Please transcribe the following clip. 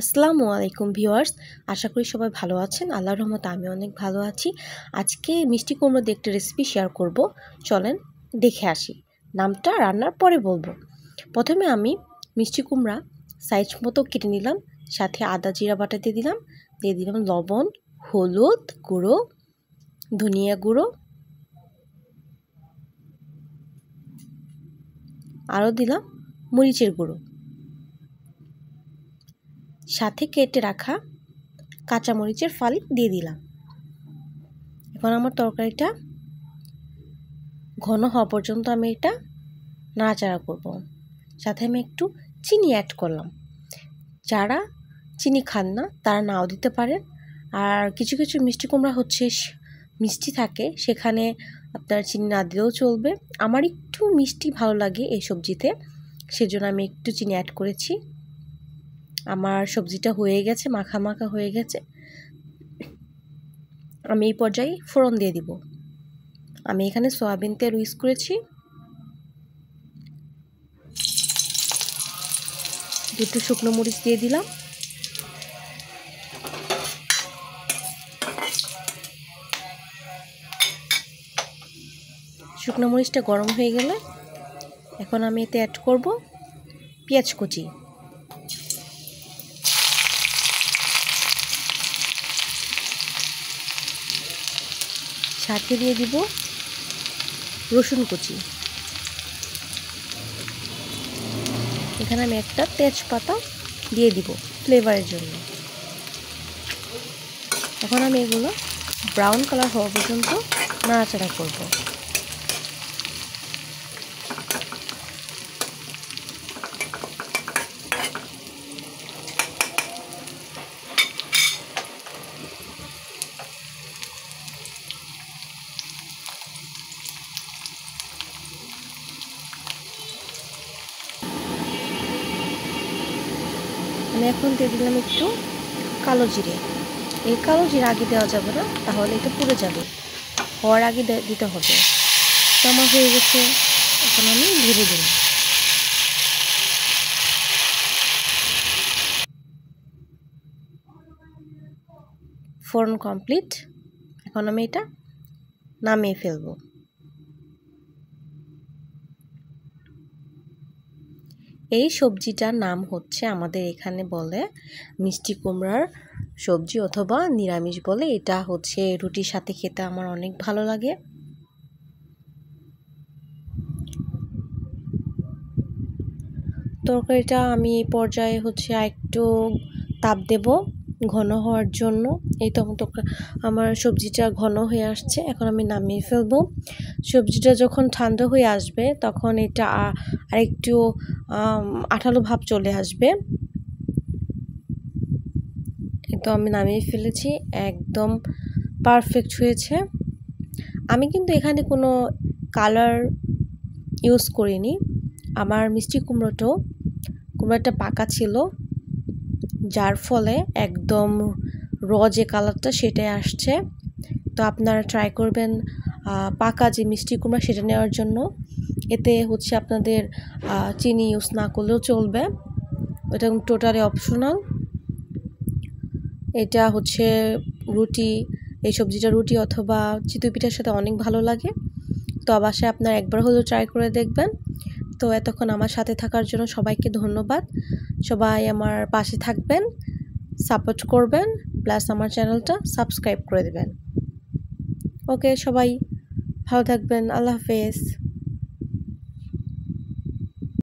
আসসালামু আলাইকুম ভিউয়ার্স, আশা করি সবাই ভালো আছেন। আল্লাহর রহমতে আমি অনেক ভালো আছি। আজকে মিষ্টি কুমড়ো দিয়ে একটা রেসিপি শেয়ার করব, চলেন দেখে আসি। নামটা রান্নার পরে বলবো। প্রথমে আমি মিষ্টি কুমড়া সাইজ মতো কেটে নিলাম, সাথে আদা জিরা বাটা দিয়ে দিলাম লবণ, হলুদ গুঁড়ো, ধনিয়া গুঁড়ো, আরও দিলাম মরিচের গুঁড়ো, সাথে কেটে রাখা কাঁচামরিচের ফালি দিয়ে দিলাম। এখন আমার তরকারিটা ঘন হওয়া পর্যন্ত আমি এটা নাড়াচাড়া করব। সাথে আমি একটু চিনি অ্যাড করলাম। যারা চিনি খান না তারা নাও দিতে পারেন। আর কিছু কিছু মিষ্টি কুমড়া হচ্ছে মিষ্টি থাকে, সেখানে আপনার চিনি না দিলেও চলবে। আমার একটু মিষ্টি ভালো লাগে এই সবজিতে, সেজন্য আমি একটু চিনি অ্যাড করেছি। আমার সবজিটা হয়ে গেছে, মাখা মাখা হয়ে গেছে। আমি এই পর্যায়ে ফোড়ন দিয়ে দিব। আমি এখানে সয়াবিন তেল ইউজ করেছি। দুটো শুকনো মরিচ দিয়ে দিলাম। শুকনো মরিচটা গরম হয়ে গেলে এখন আমি এতে অ্যাড করব পেঁয়াজ কুচি, সাথে দিয়ে দিব রসুন কুচি। এখানে আমি একটা তেজপাতা দিয়ে দিব ফ্লেভারের জন্য। এখন আমি এগুলো ব্রাউন কালার হওয়া পর্যন্ত নাড়াচাড়া করব। আমি এখন দিয়ে দিলাম একটু কালো জিরে। এই কালো জিরে আগে দেওয়া যাবে না, তাহলে এটা পুড়ে যাবে। হওয়ার আগে দিতে হবে। তো আমার হয়ে গেছে, এখন আমি ধীরে দিলাম। ফোড়ন কমপ্লিট। এখন আমি এটা নামিয়ে ফেলবো। এই সবজিটার নাম হচ্ছে, আমাদের এখানে বলে মিষ্টি কুমড়ার সবজি অথবা নিরামিষ বলে। এটা হচ্ছে রুটির সাথে খেতে আমার অনেক ভালো লাগে। তরকারিটা আমি এই পর্যায়ে হচ্ছে একটু তাপ দেব ঘন হওয়ার জন্য। এই তো আমার সবজিটা ঘন হয়ে আসছে, এখন আমি নামিয়ে ফেলবো। সবজিটা যখন ঠান্ডা হয়ে আসবে তখন এটা আরেকটু আঠালো ভাব চলে আসবে। তো আমি নামিয়ে ফেলেছি, একদম পারফেক্ট হয়েছে। আমি কিন্তু এখানে কোনো কালার ইউজ করিনি। আমার মিষ্টি কুমড়োটা পাকা ছিল, যার ফলে একদম যে কালারটা সেটাই আসছে। তো আপনারা ট্রাই করবেন পাকা যে মিষ্টি কুমড়া সেটা নেওয়ার জন্য। এতে হচ্ছে আপনাদের চিনি ইউজ না করলেও চলবে, এটা টোটালি অপশনাল। এটা হচ্ছে এই সবজিটা রুটি অথবা চিতই পিঠার সাথে অনেক ভালো লাগে। তো বাসায় আপনারা একবার হলেও ট্রাই করে দেখবেন। তো এতক্ষণ আমার সাথে থাকার জন্য সবাইকে ধন্যবাদ। সবাই আমার পাশে থাকবেন, সাপোর্ট করবেন, প্লাস আমার চ্যানেলটা সাবস্ক্রাইব করে দেবেন। ওকে, সবাই ভালো থাকবেন। আল্লাহ হাফেজ।